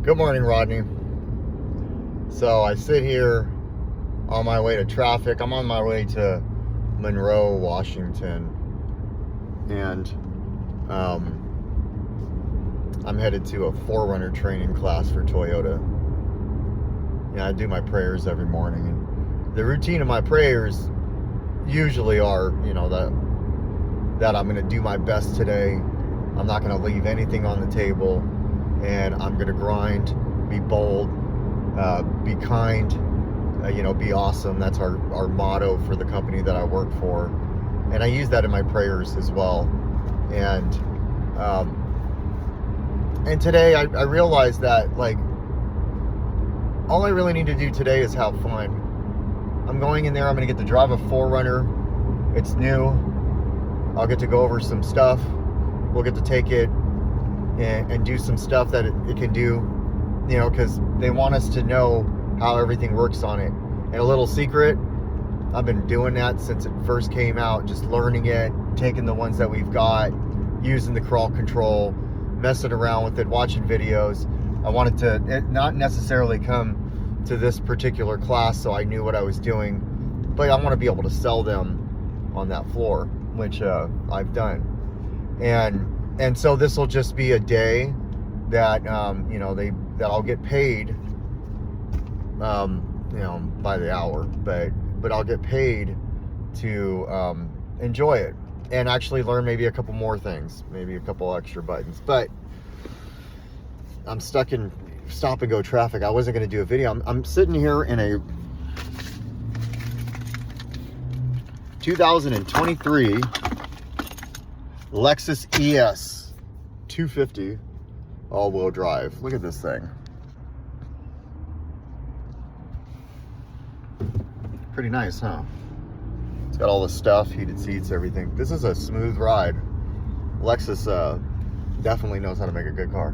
Good morning, Rodney. So I sit here on my way to traffic. I'm on my way to Monroe, Washington, and I'm headed to a 4Runner training class for Toyota. I do my prayers every morning, and the routine of my prayers usually are, that I'm going to do my best today. I'm not going to leave anything on the table, and I'm going to grind, be bold, be kind, be awesome. That's our motto for the company that I work for, and I use that in my prayers as well. And today I realized that, like, all I really need to do today is have fun. I'm going in there, I'm going to get to drive a 4Runner. It's new. I'll get to go over some stuff. We'll get to take it and do some stuff that it can do, because they want us to know how everything works on it. And a little secret, I've been doing that since it first came out, just learning it, taking the ones that we've got, using the crawl control, messing around with it, watching videos. I wanted to not necessarily come to this particular class so I knew what I was doing, but I want to be able to sell them on that floor, which I've done. And so this will just be a day that that I'll get paid by the hour, but I'll get paid to enjoy it and actually learn maybe a couple more things, maybe a couple extra buttons. But I'm stuck in stop and go traffic. I wasn't going to do a video. I'm sitting here in a 2023 Lexus ES 250 all-wheel drive. Look at this thing. Pretty nice, huh? It's got all the stuff, heated seats, everything. This is a smooth ride. Lexus definitely knows how to make a good car.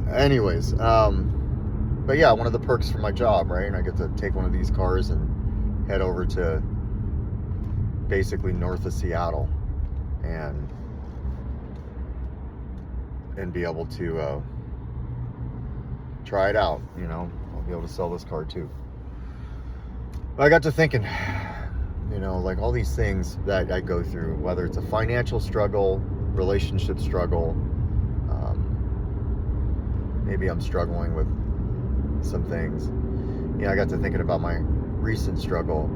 Anyways, but yeah, one of the perks for my job, right? And I get to take one of these cars and head over to basically north of Seattle and be able to try it out. I'll be able to sell this car too. But I got to thinking, like all these things that I go through, whether it's a financial struggle, relationship struggle, maybe I'm struggling with some things. I got to thinking about my recent struggle,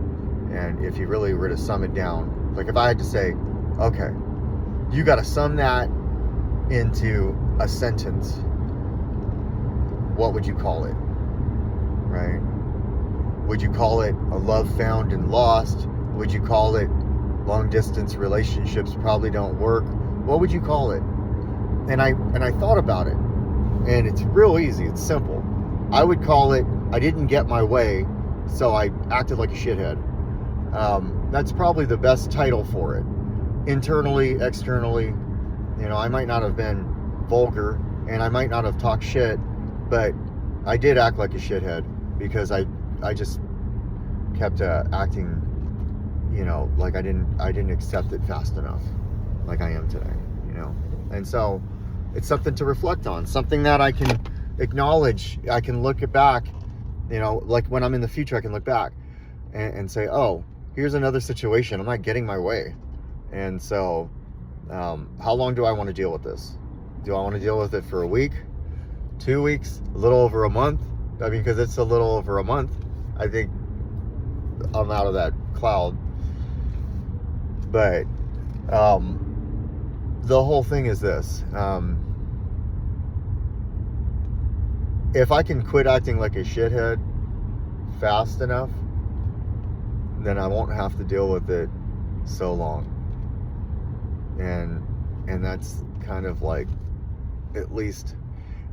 and if you really were to sum it down, like if I had to say, okay, you got to sum that into a sentence, what would you call it? Right? Would you call it a love found and lost? Would you call it long distance relationships probably don't work? What would you call it? And I thought about it, and it's real easy. It's simple. I would call it, I didn't get my way, so I acted like a shithead. That's probably the best title for it. Internally, externally, I might not have been vulgar, and I might not have talked shit, but I did act like a shithead because I just kept acting, like I didn't accept it fast enough, like I am today, And so it's something to reflect on, something that I can acknowledge. I can look back, like when I'm in the future, I can look back and say, oh, here's another situation. I'm not getting my way. And so how long do I want to deal with this? Do I want to deal with it for a week, 2 weeks, a little over a month? I mean, because it's a little over a month. I think I'm out of that cloud. But the whole thing is this. If I can quit acting like a shithead fast enough, then I won't have to deal with it so long. And that's kind of like, at least,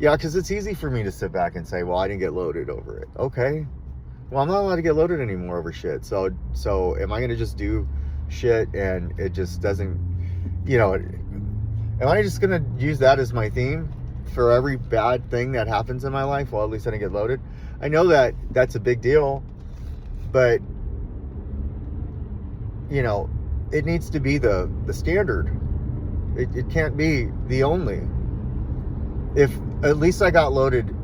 yeah, because it's easy for me to sit back and say, well, I didn't get loaded over it. Okay, well, I'm not allowed to get loaded anymore over shit. So am I going to just do shit and it just doesn't, am I just going to use that as my theme for every bad thing that happens in my life? Well, at least I didn't get loaded. I know that that's a big deal, but it needs to be the standard. It can't be the only. If at least I got loaded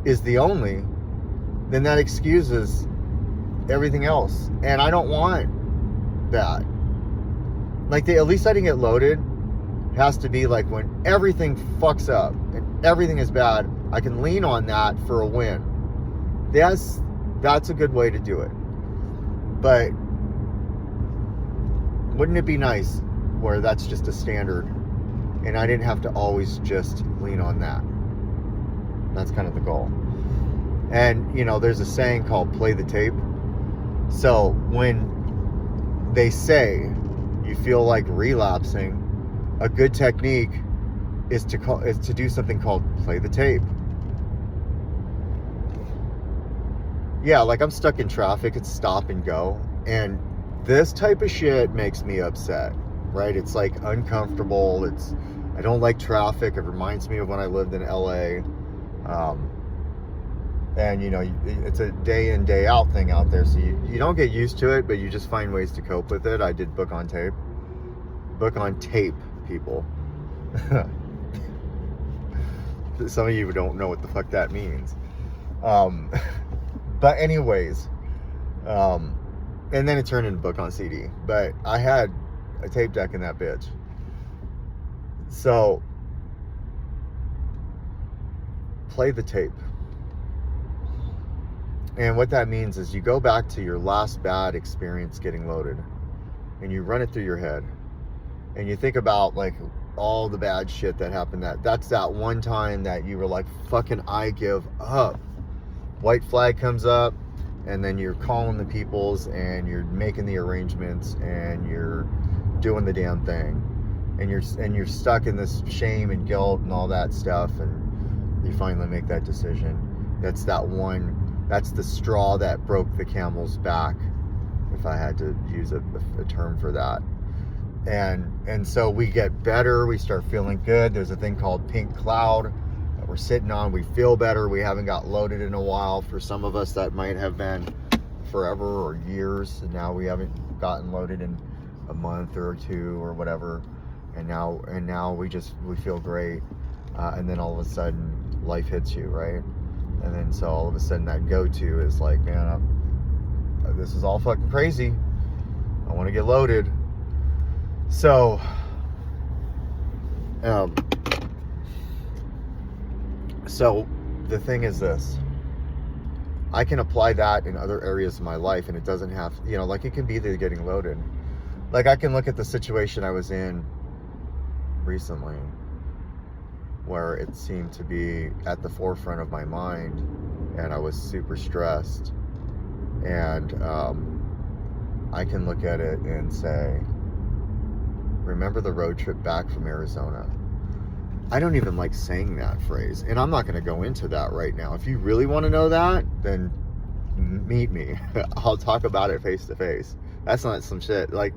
is the only, then that excuses everything else. And I don't want that. Like, at least letting it loaded has to be like when everything fucks up and everything is bad, I can lean on that for a win. That's a good way to do it. But wouldn't it be nice where that's just a standard and I didn't have to always just lean on that? That's kind of the goal. And, you know, there's a saying called play the tape. So when they say you feel like relapsing, a good technique is to do something called play the tape. Yeah, like I'm stuck in traffic, it's stop and go, and this type of shit makes me upset, right? It's like uncomfortable. I don't like traffic. It reminds me of when I lived in LA. And, you know, it's a day in, day out thing out there. So you don't get used to it, but you just find ways to cope with it. I did book on tape. Book on tape, people. Some of you don't know what the fuck that means. But anyways, and then it turned into book on CD. But I had a tape deck in that bitch. So, play the tape. And what that means is you go back to your last bad experience getting loaded and you run it through your head and you think about like all the bad shit that happened. That's that one time that you were like, fucking, I give up. White flag comes up and then you're calling the peoples and you're making the arrangements and you're doing the damn thing and you're stuck in this shame and guilt and all that stuff, and you finally make that decision. That's the straw that broke the camel's back, if I had to use a term for that. And so we get better, we start feeling good. There's a thing called pink cloud that we're sitting on. We feel better. We haven't got loaded in a while. For some of us that might have been forever or years, and now we haven't gotten loaded in a month or two or whatever, and now we feel great, and then all of a sudden life hits you, right? And then so all of a sudden that go-to is like, man, this is all fucking crazy. I want to get loaded. So, so the thing is this. I can apply that in other areas of my life, and it doesn't have, you know, like it can be the getting loaded. Like I can look at the situation I was in recently, where it seemed to be at the forefront of my mind, and I was super stressed. And I can look at it and say, remember the road trip back from Arizona? I don't even like saying that phrase, and I'm not going to go into that right now. If you really want to know that, then meet me. I'll talk about it face to face. That's not some shit. Like,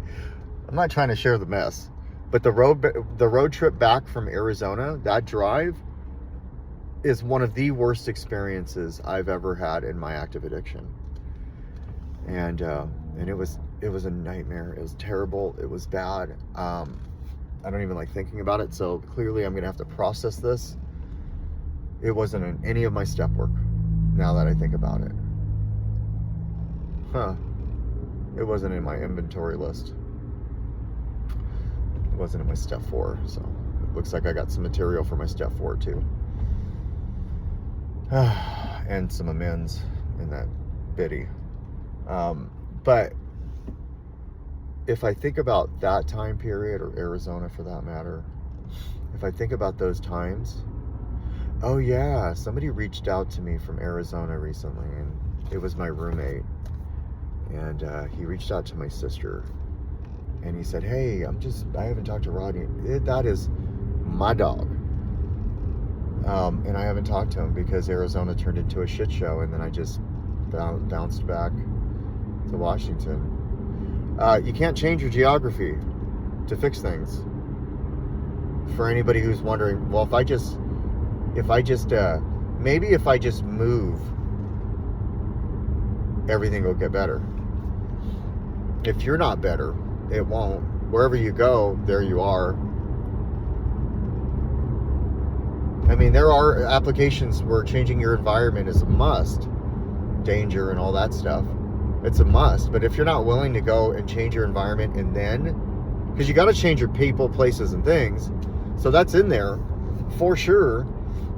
I'm not trying to share the mess. But the road trip back from Arizona, that drive, is one of the worst experiences I've ever had in my active addiction. And it was a nightmare. It was terrible. It was bad. I don't even like thinking about it. So clearly I'm gonna have to process this. It wasn't in any of my step work, now that I think about it. It wasn't in my inventory list. It wasn't in my step 4, so it looks like I got some material for my step 4 too. And some amends in that biddy. But if I think about that time period, or Arizona for that matter, if I think about those times, oh yeah, somebody reached out to me from Arizona recently, and it was my roommate, and he reached out to my sister, and he said, hey, I haven't talked to Rodney. That is my dog. And I haven't talked to him because Arizona turned into a shit show, and then I just bounced back to Washington. You can't change your geography to fix things. For anybody who's wondering, well, if I just move, everything will get better. If you're not better, it won't. Wherever you go, there you are. I mean, there are applications where changing your environment is a must. Danger and all that stuff. It's a must. But if you're not willing to go and change your environment, and then, because you got to change your people, places, and things, so that's in there for sure.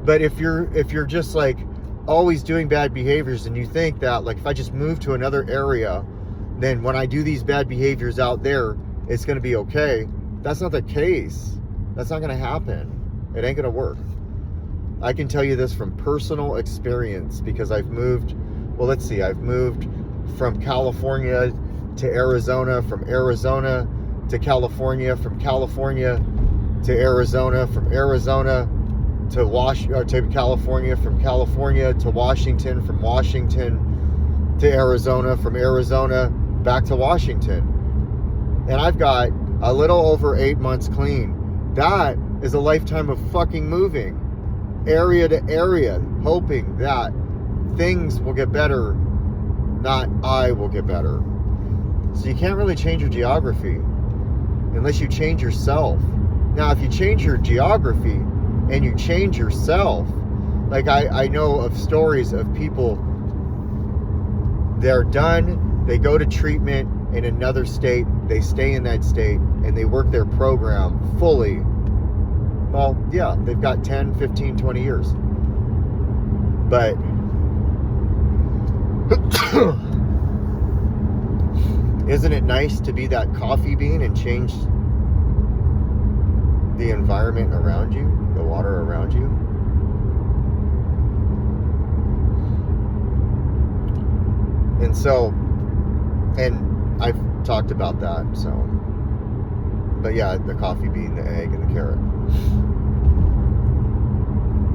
But if you're just like always doing bad behaviors, and you think that like if I just move to another area, then when I do these bad behaviors out there, it's going to be okay. That's not the case. That's not going to happen. It ain't going to work. I can tell you this from personal experience, because I've moved, well, let's see, I've moved from California to Arizona, from Arizona to California, from California to Arizona, from Arizona to to California, from California to Washington, from Washington to Arizona, from Arizona back to Washington. And I've got a little over 8 months clean. That is a lifetime of fucking moving area to area, hoping that things will get better, not I will get better. So you can't really change your geography unless you change yourself. Now, if you change your geography and you change yourself, like I know of stories of people, they're done, they go to treatment in another state, they stay in that state, and they work their program fully. Well, yeah, they've got 10, 15, 20 years. But isn't it nice to be that coffee bean and change the environment around you, the water around you? And so, and I've talked about that, so, but yeah, the coffee bean, the egg, and the carrot.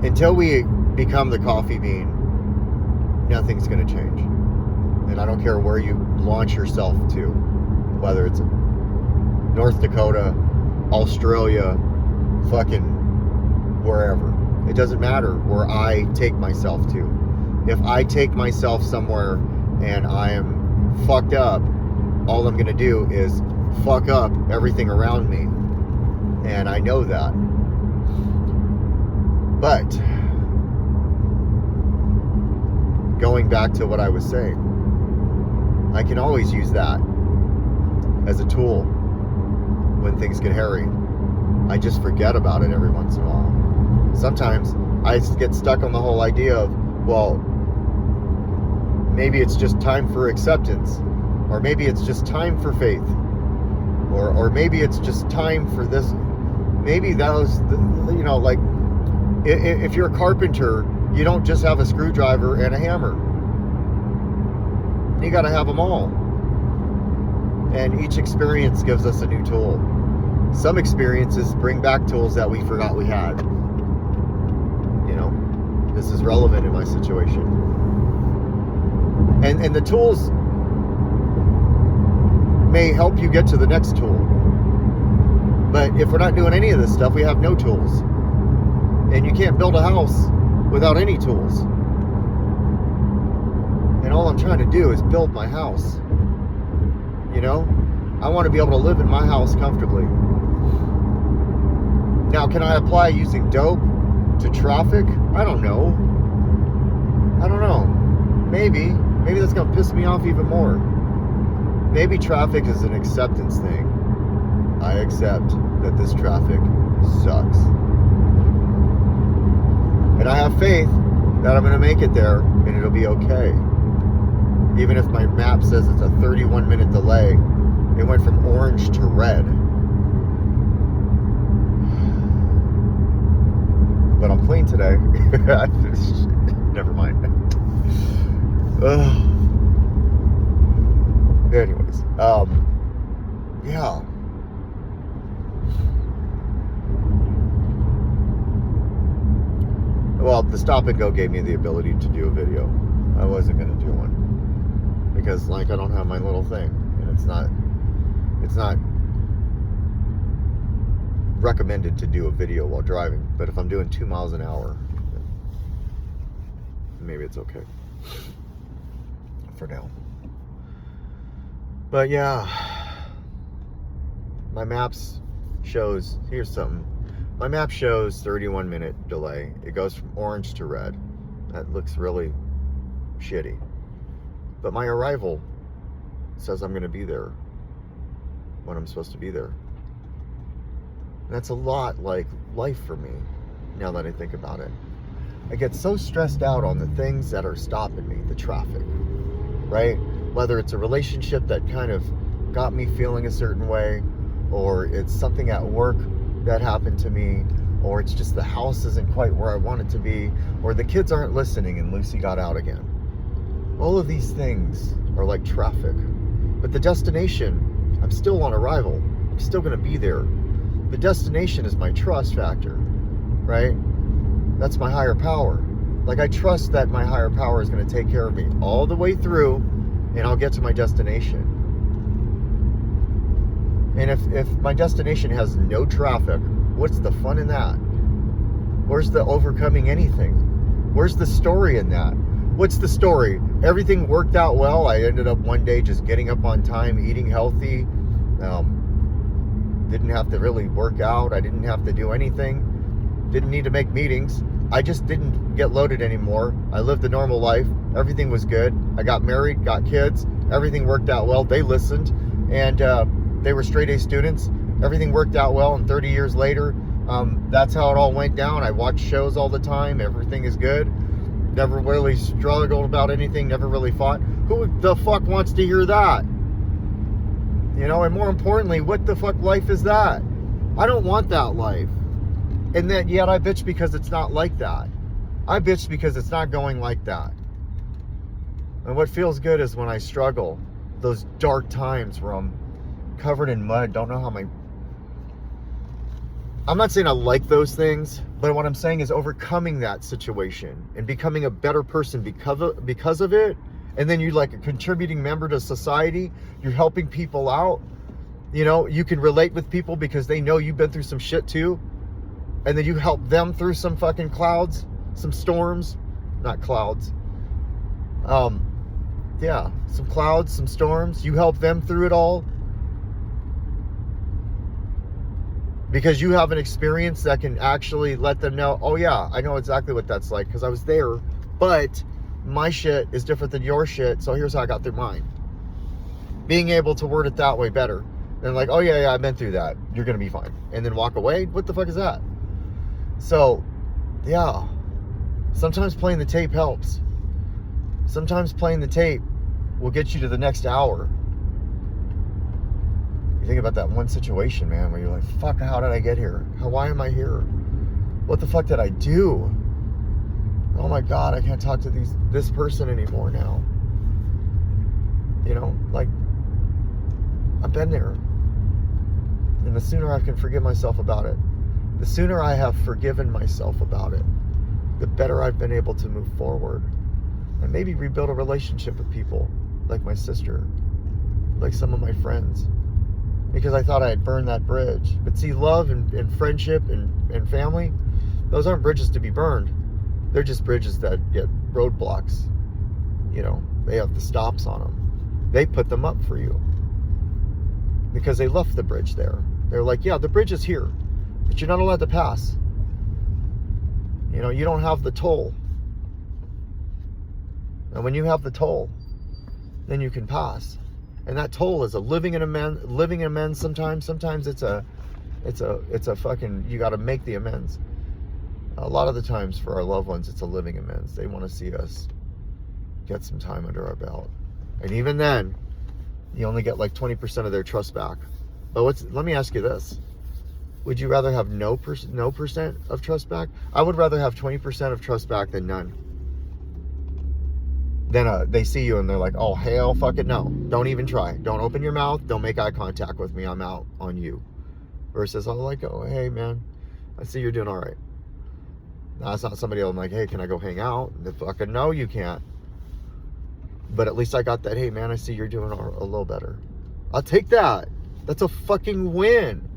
Until we become the coffee bean, nothing's going to change. And I don't care where you launch yourself to, whether it's North Dakota, Australia, fucking wherever. It doesn't matter where I take myself to. If I take myself somewhere and I am fucked up, all I'm going to do is fuck up everything around me. And I know that. But going back to what I was saying, I can always use that as a tool when things get hairy. I just forget about it every once in a while. Sometimes I get stuck on the whole idea of, well, maybe it's just time for acceptance, or maybe it's just time for faith, or maybe it's just time for this. Maybe that was, you know, like, if you're a carpenter, you don't just have a screwdriver and a hammer. You got to have them all. And each experience gives us a new tool. Some experiences bring back tools that we forgot we had. You know, this is relevant in my situation. And the tools may help you get to the next tool. But if we're not doing any of this stuff, we have no tools. And you can't build a house without any tools. And all I'm trying to do is build my house. You know? I want to be able to live in my house comfortably. Now, can I apply using dope to traffic? I don't know. Maybe. Maybe that's going to piss me off even more. Maybe traffic is an acceptance thing. I accept that this traffic sucks. And I have faith that I'm going to make it there and it'll be okay. Even if my map says it's a 31-minute delay, it went from orange to red. But I'm clean today. Never mind. Anyways, yeah. Well, the stop and go gave me the ability to do a video. I wasn't going to do one because, like, I don't have my little thing, and it's not recommended to do a video while driving. But if I'm doing 2 miles an hour, maybe it's okay for now. But yeah, my maps shows, here's something. my map shows 31-minute delay. It goes from orange to red. That looks really shitty. But my arrival says I'm going to be there when I'm supposed to be there. And that's a lot like life for me, now that I think about it. I get so stressed out on the things that are stopping me, the traffic, right? Whether it's a relationship that kind of got me feeling a certain way, or it's something at work that happened to me, or it's just the house isn't quite where I want it to be, or the kids aren't listening and Lucy got out again. All of these things are like traffic. But the destination, I'm still on arrival. I'm still going to be there. The destination is my trust factor, right? That's my higher power. Like, I trust that my higher power is going to take care of me all the way through, and I'll get to my destination. And if my destination has no traffic, what's the fun in that? Where's the overcoming anything? Where's the story in that? What's the story? Everything worked out well. I ended up one day just getting up on time, eating healthy. Didn't have to really work out. I didn't have to do anything. Didn't need to make meetings. I just didn't get loaded anymore. I lived a normal life. Everything was good. I got married, got kids. Everything worked out well. They listened, and they were straight A students. Everything worked out well, and 30 years later, that's how it all went down. I watch shows all the time. Everything is good. Never really struggled about anything. Never really fought. Who the fuck wants to hear that? You know, and more importantly, what the fuck life is that? I don't want that life. And then yet I bitch because it's not like that. I bitch because it's not going like that. And what feels good is when I struggle, those dark times where I'm covered in mud, don't know how I'm not saying I like those things, but what I'm saying is overcoming that situation and becoming a better person because of it. And then you're like a contributing member to society. You're helping people out. You know, you can relate with people because they know you've been through some shit too. And then you help them through some fucking clouds, some storms, not clouds. Yeah, some clouds, some storms. You help them through it all. Because you have an experience that can actually let them know, oh yeah, I know exactly what that's like because I was there, but my shit is different than your shit, so here's how I got through mine. Being able to word it that way better than like, oh yeah, I've been through that. You're going to be fine. And then walk away? What the fuck is that? So, yeah, sometimes playing the tape helps. Sometimes playing the tape will get you to the next hour. You think about that one situation, man, where you're like, fuck, how did I get here? Why am I here? What the fuck did I do? Oh my God, I can't talk to this person anymore now. You know, like, I've been there. And the sooner I can forgive myself about it, the sooner I have forgiven myself about it, the better I've been able to move forward. And maybe rebuild a relationship with people like my sister, like some of my friends. Because I thought I had burned that bridge. But see, love and friendship and family, those aren't bridges to be burned. They're just bridges that get roadblocks. You know, they have the stops on them. They put them up for you. Because they left the bridge there. They're like, yeah, the bridge is here, but you're not allowed to pass. You know, you don't have the toll. And when you have the toll, then you can pass. And that toll is a living in amends sometimes. Sometimes it's a fucking, you got to make the amends. A lot of the times for our loved ones, it's a living amends. They want to see us get some time under our belt. And even then, you only get like 20% of their trust back. But let me ask you this. Would you rather have no percent of trust back? I would rather have 20% of trust back than none. Then they see you and they're like, oh, hell fucking no. Don't even try. Don't open your mouth. Don't make eye contact with me. I'm out on you. Versus, I'm like, oh, hey, man, I see you're doing all right. Now, it's not somebody I'm like, hey, can I go hang out? The fucking no, you can't. But at least I got that, hey, man, I see you're doing a little better. I'll take that. That's a fucking win.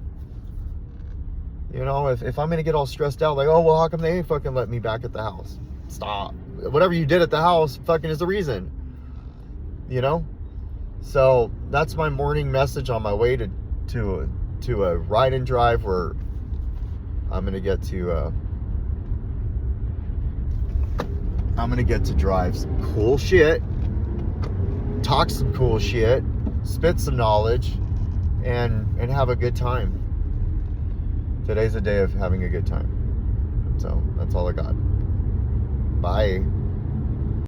You know, if I'm going to get all stressed out, like, oh, well, how come they ain't fucking let me back at the house? Stop. Whatever you did at the house fucking is the reason. You know? So that's my morning message on my way to a ride and drive where I'm gonna get to drive some cool shit, talk some cool shit, spit some knowledge, and have a good time. Today's a day of having a good time. So that's all I got. Bye.